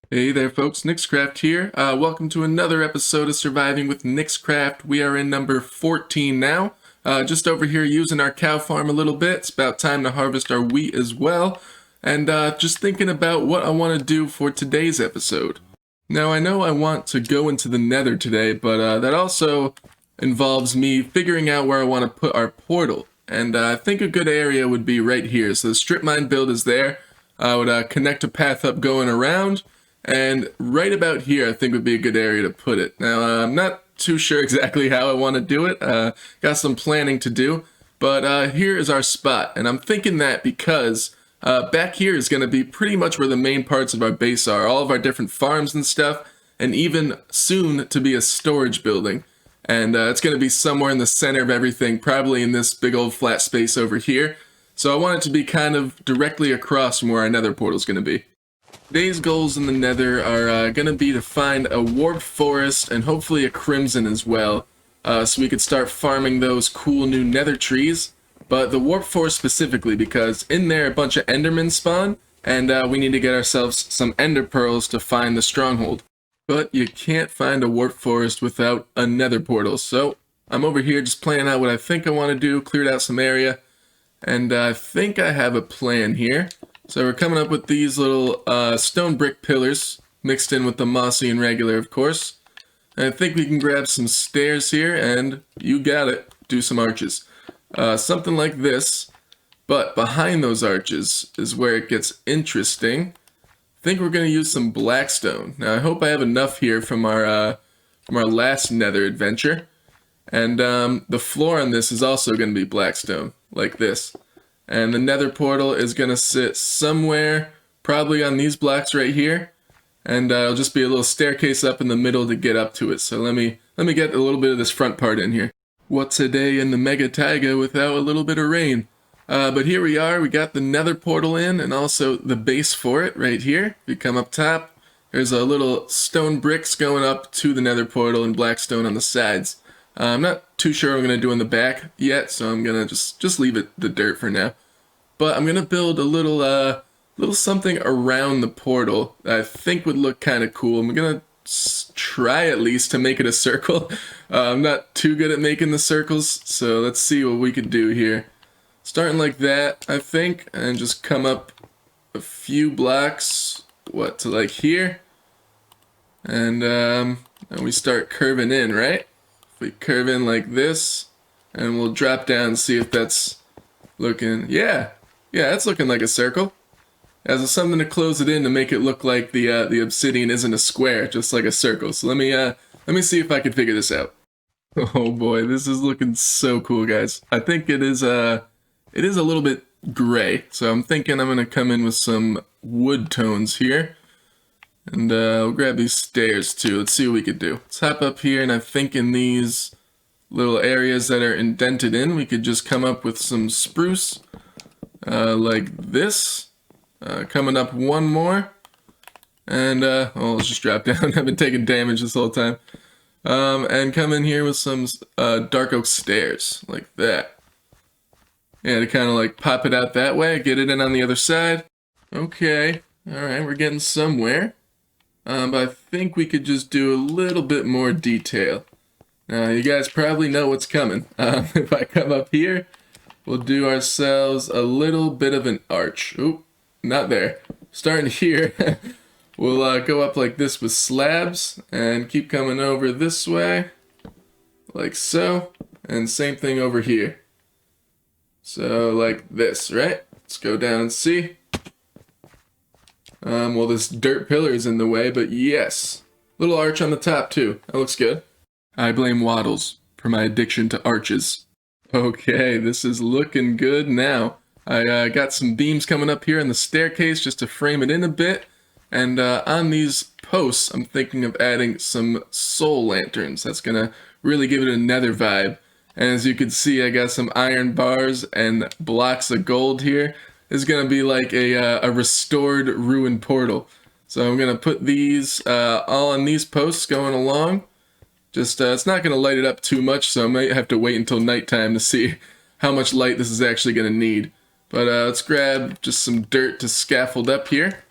Hey there folks, niXcraft here. Welcome to another episode of Surviving with niXcraft. We are in number 14 now. Just over here using our cow farm a little bit. It's about time to harvest our wheat as well. And just thinking about what I want to do for today's episode. Now I know I want to go into the Nether today, but that also involves me figuring out where I want to put our portal. And I think a good area would be right here. So the strip mine build is there. I would connect a path up going around. And right about here, I think would be a good area to put it. Now, I'm not too sure exactly how I want to do it. Got some planning to do. But here is our spot. And I'm thinking that because back here is going to be pretty much where the main parts of our base are. All of our different farms and stuff. And even soon to be a storage building. And it's going to be somewhere in the center of everything. Probably in this big old flat space over here. So I want it to be kind of directly across from where our nether portal is going to be. Today's goals in the Nether are going to be to find a warped forest and hopefully a crimson as well, so we could start farming those cool new nether trees. But the warped forest specifically because in there a bunch of endermen spawn, and we need to get ourselves some ender pearls to find the stronghold. But you can't find a warped forest without a nether portal, so I'm over here just planning out what I think I want to do, cleared out some area, and I think I have a plan here. So we're coming up with these little stone brick pillars, mixed in with the mossy and regular, of course. And I think we can grab some stairs here, and you got it, do some arches. Something like this, but behind those arches is where it gets interesting. I think we're going to use some blackstone. Now I hope I have enough here from our last nether adventure. And the floor on this is also going to be blackstone, like this. And the nether portal is going to sit somewhere, probably on these blocks right here. And it'll just be a little staircase up in the middle to get up to it. So let me get a little bit of this front part in here. What's a day in the mega taiga without a little bit of rain? But here we are, we got the nether portal in and also the base for it right here. If you come up top, there's a little stone bricks going up to the nether portal and blackstone on the sides. I'm not too sure what I'm going to do in the back yet, so I'm going to just leave it the dirt for now. But I'm going to build a little something around the portal that I think would look kind of cool. I'm going to try at least to make it a circle. I'm not too good at making the circles, so let's see what we can do here. Starting like that, I think, and just come up a few blocks, to like here. And we start curving in, right? We curve in like this, and we'll drop down and see if that's looking, yeah, that's looking like a circle. As something to close it in to make it look like the obsidian isn't a square, just like a circle. So let me see if I can figure this out. Oh boy, this is looking so cool, guys. I think it is a little bit gray, so I'm thinking I'm gonna come in with some wood tones here. And we'll grab these stairs too. Let's see what we could do. Let's hop up here, and I think in these little areas that are indented in, we could just come up with some spruce, like this. Coming up one more. And, let's just drop down. I've been taking damage this whole time. And come in here with some dark oak stairs, like that. Yeah, to kind of like pop it out that way, get it in on the other side. Okay, alright, we're getting somewhere. But I think we could just do a little bit more detail. Now, you guys probably know what's coming. If I come up here, we'll do ourselves a little bit of an arch. Oop, not there. Starting here, we'll go up like this with slabs, and keep coming over this way, like so, and same thing over here. So, like this, right? Let's go down and see. Well, this dirt pillar is in the way, but yes. Little arch on the top, too. That looks good. I blame Waddles for my addiction to arches. Okay, this is looking good now. I got some beams coming up here in the staircase just to frame it in a bit. And on these posts, I'm thinking of adding some soul lanterns. That's going to really give it a nether vibe. And as you can see, I got some iron bars and blocks of gold here. Is going to be like a restored ruined portal. So I'm going to put these all on these posts going along. Just it's not going to light it up too much, so I might have to wait until nighttime to see how much light this is actually going to need. But let's grab just some dirt to scaffold up here.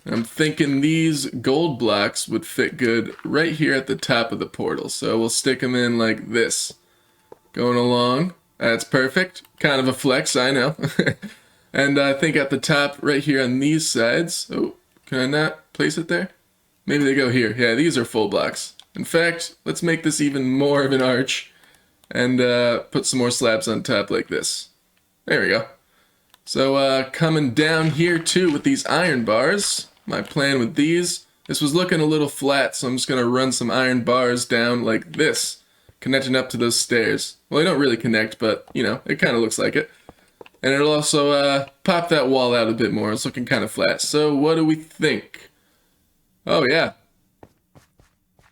I'm thinking these gold blocks would fit good right here at the top of the portal. So we'll stick them in like this. Going along. That's perfect. Kind of a flex, I know. And I think at the top right here on these sides. Oh, can I not place it there? Maybe they go here. Yeah, these are full blocks. In fact, let's make this even more of an arch. And put some more slabs on top like this. There we go. So coming down here too with these iron bars. My plan with these. This was looking a little flat, so I'm just going to run some iron bars down like this. Connecting up to those stairs. Well, they don't really connect, but, you know, it kind of looks like it. And it'll also pop that wall out a bit more. It's looking kind of flat. So what do we think? Oh, yeah.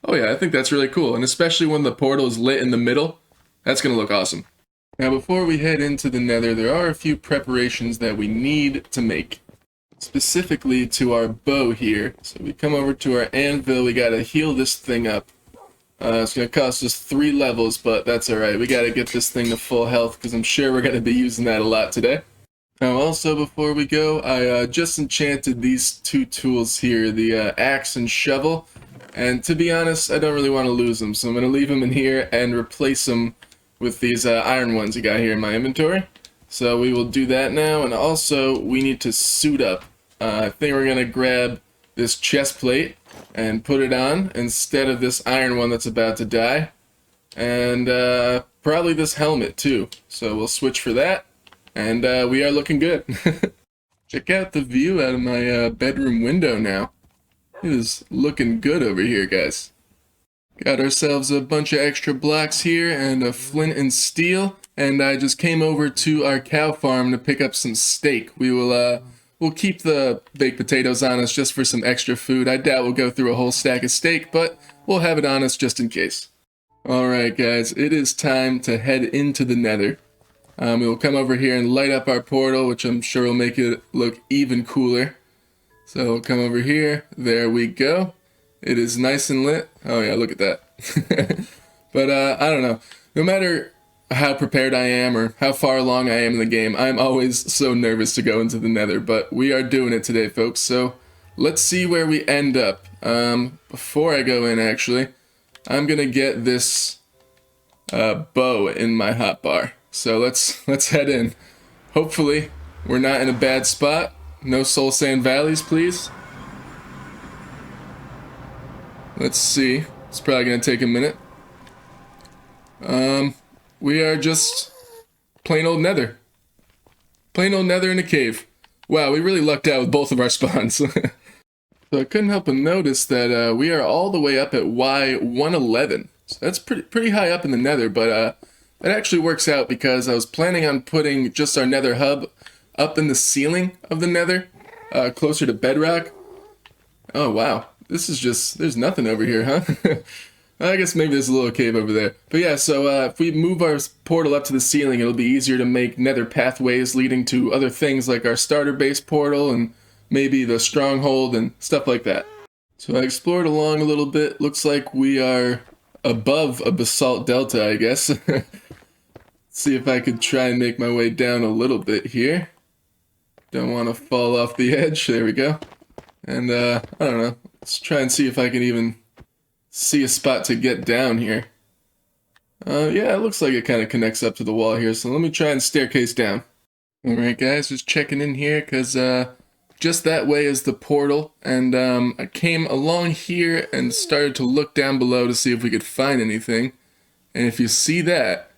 Oh, yeah, I think that's really cool. And especially when the portal is lit in the middle, that's going to look awesome. Now, before we head into the Nether, there are a few preparations that we need to make. Specifically to our bow here. So we come over to our anvil, we got to heal this thing up. It's going to cost us 3 levels, but that's alright. We got to get this thing to full health because I'm sure we're going to be using that a lot today. Now also, before we go, I just enchanted these 2 tools here, the axe and shovel. And to be honest, I don't really want to lose them, so I'm going to leave them in here and replace them with these iron ones you got here in my inventory. So we will do that now, and also we need to suit up. I think we're going to grab this chest plate and put it on instead of this iron one that's about to die. And probably this helmet too. So we'll switch for that, and we are looking good. Check out the view out of my bedroom window now. It is looking good over here, guys. Got ourselves a bunch of extra blocks here and a flint and steel. And I just came over to our cow farm to pick up some steak. We'll keep the baked potatoes on us just for some extra food. I doubt we'll go through a whole stack of steak, but we'll have it on us just in case. Alright guys, it is time to head into the Nether. We'll come over here and light up our portal, which I'm sure will make it look even cooler. So we'll come over here. There we go. It is nice and lit. Oh yeah, look at that. But I don't know. No matter how prepared I am or how far along I am in the game, I'm always so nervous to go into the Nether, but we are doing it today, folks. So let's see where we end up. Before I go in, actually, I'm gonna get this bow in my hotbar. So let's head in. Hopefully we're not in a bad spot. No soul sand valleys, please. Let's see. It's probably gonna take a minute. We are just plain old Nether. Plain old Nether in a cave. Wow, we really lucked out with both of our spawns. So I couldn't help but notice that we are all the way up at Y111. So that's pretty high up in the Nether, but that actually works out because I was planning on putting just our Nether hub up in the ceiling of the Nether, closer to Bedrock. Oh wow, this is just, there's nothing over here, huh? I guess maybe there's a little cave over there. But yeah, so if we move our portal up to the ceiling, it'll be easier to make Nether pathways leading to other things like our starter base portal and maybe the stronghold and stuff like that. So I explored along a little bit. Looks like we are above a basalt delta, I guess. See if I could try and make my way down a little bit here. Don't want to fall off the edge. There we go. And I don't know. Let's try and see if I can even see a spot to get down here. Yeah, it looks like it kind of connects up to the wall here, so let me try and staircase down. Alright guys, just checking in here, because just that way is the portal, and I came along here and started to look down below to see if we could find anything, and if you see that,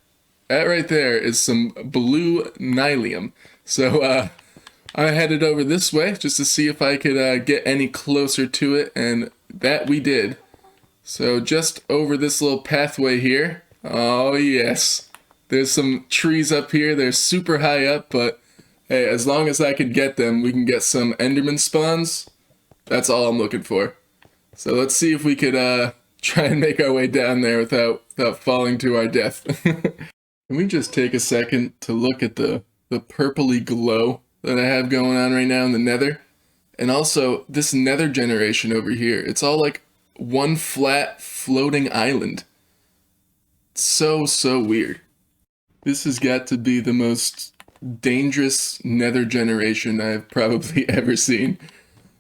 that right there is some blue nylium. So I headed over this way just to see if I could get any closer to it, and that we did. So just over this little pathway here, oh yes, there's some trees up here. They're super high up, but hey, as long as I could get them, we can get some Enderman spawns. That's all I'm looking for. So let's see if we could try and make our way down there without falling to our death. Can we just take a second to look at the purpley glow that I have going on right now in the Nether? And also, this Nether generation over here, it's all like one flat floating island. So weird. This has got to be the most dangerous Nether generation I've probably ever seen.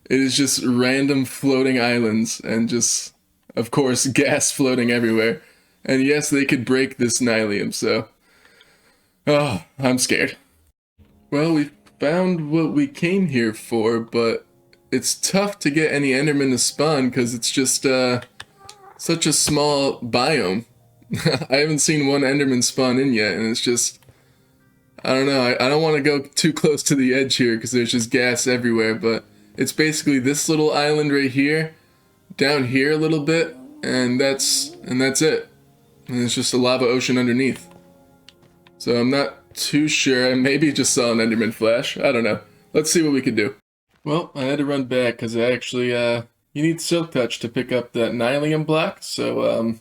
It is just random floating islands and just, of course, gas floating everywhere. And yes, they could break this nylium, so... Oh, I'm scared. Well, we found what we came here for, but it's tough to get any Endermen to spawn because it's just, such a small biome. I haven't seen one Enderman spawn in yet, and it's just... I don't know, I don't want to go too close to the edge here because there's just gas everywhere, but it's basically this little island right here, down here a little bit, and that's it. And it's just a lava ocean underneath. So I'm not too sure. I maybe just saw an Enderman flash. I don't know. Let's see what we can do. Well, I had to run back because I actually, you need Silk Touch to pick up that nylium block, so,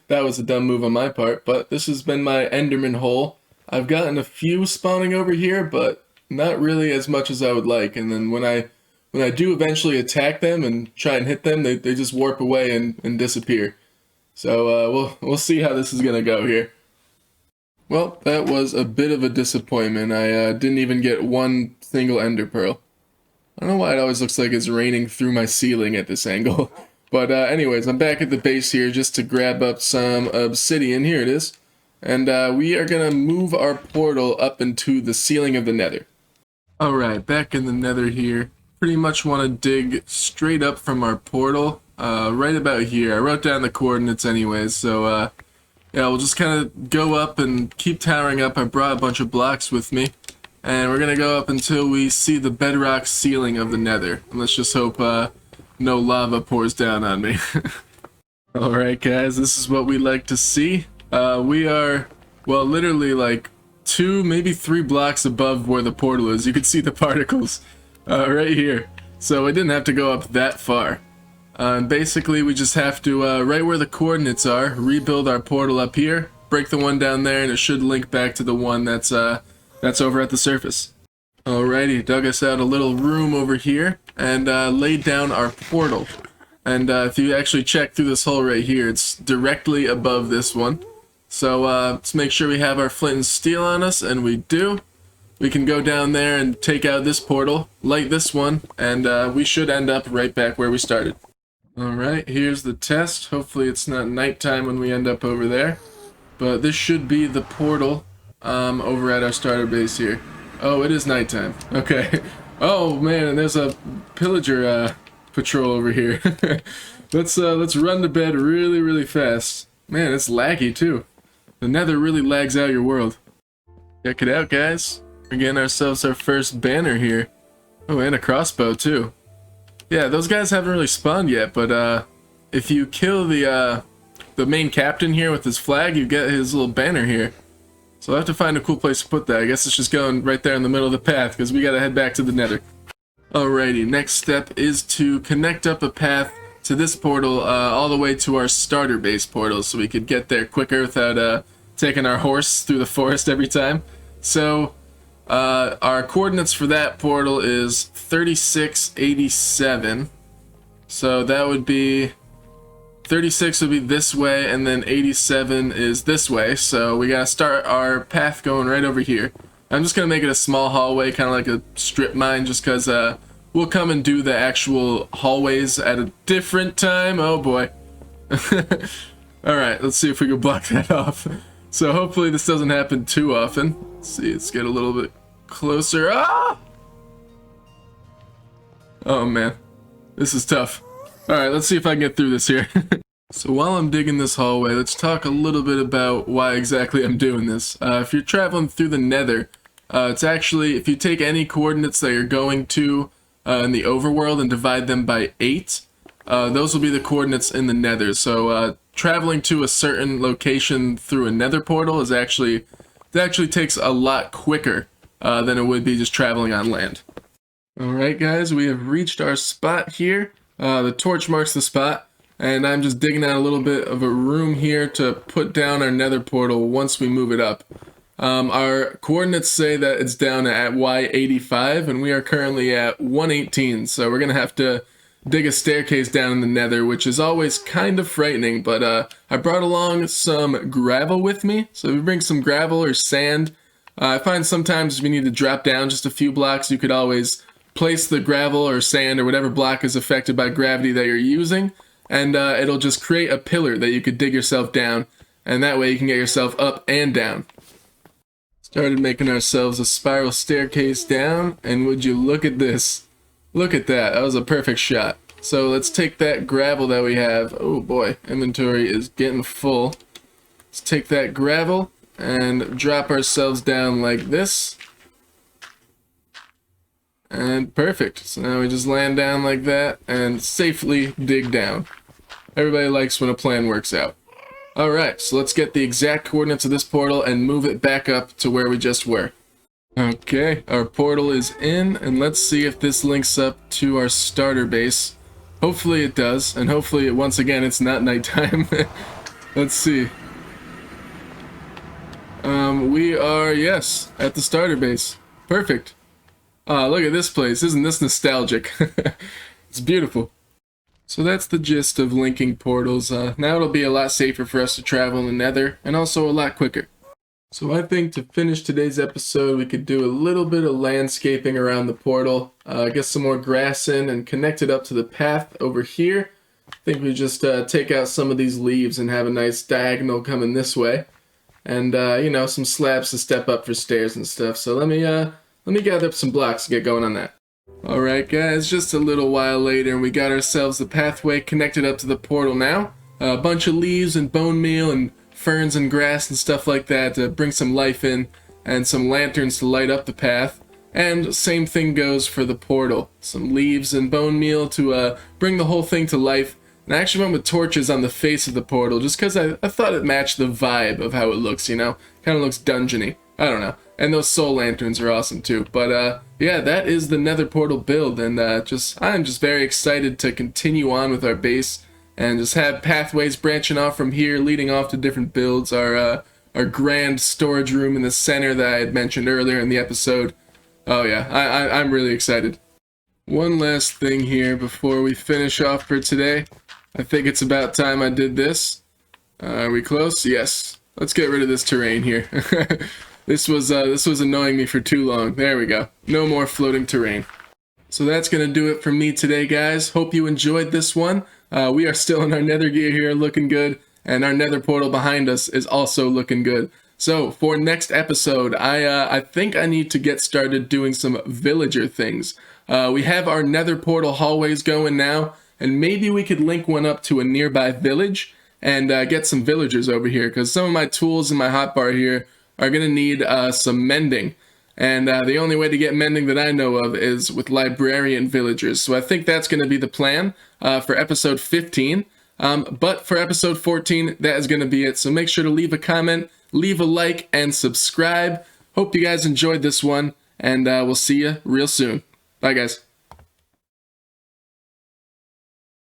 that was a dumb move on my part, but this has been my Enderman hole. I've gotten a few spawning over here, but not really as much as I would like, and then when I do eventually attack them and try and hit them, they just warp away and disappear. So, we'll see how this is gonna go here. Well, that was a bit of a disappointment. I didn't even get one single ender pearl. I don't know why it always looks like it's raining through my ceiling at this angle. But anyways, I'm back at the base here just to grab up some obsidian. Here it is. And we are going to move our portal up into the ceiling of the Nether. Alright, back in the Nether here. Pretty much want to dig straight up from our portal. Right about here. I wrote down the coordinates anyways, so yeah, we'll just kind of go up and keep towering up. I brought a bunch of blocks with me. And we're going to go up until we see the bedrock ceiling of the Nether. And let's just hope no lava pours down on me. Alright guys, this is what we like to see. We are, well, literally like 2, maybe 3 blocks above where the portal is. You can see the particles right here. So we didn't have to go up that far. And basically we just have to, right where the coordinates are, rebuild our portal up here, break the one down there, and it should link back to the one that's over at the surface. Alrighty, dug us out a little room over here, and laid down our portal. And if you actually check through this hole right here, it's directly above this one. So let's make sure we have our flint and steel on us, and we do. We can go down there and take out this portal, light this one, and we should end up right back where we started. Alright, here's the test. Hopefully it's not nighttime when we end up over there. But this should be the portal over at our starter base here. Oh, it is nighttime. Okay. Oh man, and there's a pillager patrol over here. Let's run to bed really fast. Man, it's laggy too. The Nether really lags out your world. Check it out, guys. We're getting ourselves our first banner here. Oh, and a crossbow too. Yeah, those guys haven't really spawned yet, but if you kill the main captain here with his flag, you get his little banner here. So I'll have to find a cool place to put that. I guess it's just going right there in the middle of the path, because we gotta head back to the Nether. Alrighty, next step is to connect up a path to this portal all the way to our starter base portal, so we could get there quicker without taking our horse through the forest every time. So our coordinates for that portal is 3687. So that would be 36 would be this way, and then 87 is this way. So we gotta start our path going right over here. I'm just gonna make it a small hallway, kind of like a strip mine, just because we'll come and do the actual hallways at a different time. Oh boy. Alright, let's see if we can block that off. So hopefully this doesn't happen too often. Let's see, let's get a little bit closer. Ah! Oh man, this is tough. Alright, let's see if I can get through this here. So while I'm digging this hallway, let's talk a little bit about why exactly I'm doing this. If you're traveling through the Nether, it's actually, if you take any coordinates that you're going to in the overworld and divide them by 8, those will be the coordinates in the Nether. So traveling to a certain location through a Nether portal is actually, it actually takes a lot quicker than it would be just traveling on land. Alright guys, we have reached our spot here. The torch marks the spot, and I'm just digging out a little bit of a room here to put down our Nether portal once we move it up. Our coordinates say that it's down at Y85, and we are currently at 118, so we're gonna have to dig a staircase down in the Nether, which is always kind of frightening, but I brought along some gravel with me, so if you bring some gravel or sand, I find sometimes if you need to drop down just a few blocks, you could always place the gravel or sand or whatever block is affected by gravity that you're using, and it'll just create a pillar that you could dig yourself down, and that way you can get yourself up and down. Started making ourselves a spiral staircase down, and would you look at this? Look at that. That was a perfect shot. So let's take that gravel that we have. Oh boy, inventory is getting full. Let's take that gravel and drop ourselves down like this. And perfect. So now we just land down like that and safely dig down. Everybody likes when a plan works out. Alright, so let's get the exact coordinates of this portal and move it back up to where we just were. Okay, our portal is in, and let's see if this links up to our starter base. Hopefully it does, and hopefully, once again, it's not nighttime. Let's see. We are, yes, at the starter base. Perfect. Look at this place. Isn't this nostalgic? It's beautiful. So that's the gist of linking portals. Now it'll be a lot safer for us to travel in the Nether, and also a lot quicker. So I think to finish today's episode, we could do a little bit of landscaping around the portal, get some more grass in, and connect it up to the path over here. I think we just take out some of these leaves and have a nice diagonal coming this way, and you know, some slabs to step up for stairs and stuff. So let me gather up some blocks and get going on that. All right, guys, just a little while later, and we got ourselves the pathway connected up to the portal now. A bunch of leaves and bone meal and ferns and grass and stuff like that to bring some life in, and some lanterns to light up the path. And same thing goes for the portal. Some leaves and bone meal to bring the whole thing to life. And I actually went with torches on the face of the portal just because I thought it matched the vibe of how it looks, you know? Kind of looks dungeony. I don't know. And those soul lanterns are awesome too. But yeah, that is the Nether portal build, and I'm just very excited to continue on with our base and just have pathways branching off from here, leading off to different builds. Our grand storage room in the center that I had mentioned earlier in the episode. Oh yeah, I'm really excited. One last thing here before we finish off for today. I think it's about time I did this. Are we close? Yes. Let's get rid of this terrain here. This was annoying me for too long. There we go. No more floating terrain. So that's going to do it for me today, guys. Hope you enjoyed this one. We are still in our nether gear here, looking good, and our nether portal behind us is also looking good. So for next episode, I think I need to get started doing some villager things. We have our nether portal hallways going now, and maybe we could link one up to a nearby village and get some villagers over here, because some of my tools in my hotbar here are going to need some mending. And the only way to get mending that I know of is with librarian villagers. So I think that's going to be the plan for episode 15. But for episode 14, that is going to be it. So make sure to leave a comment, leave a like, and subscribe. Hope you guys enjoyed this one, and we'll see you real soon. Bye, guys.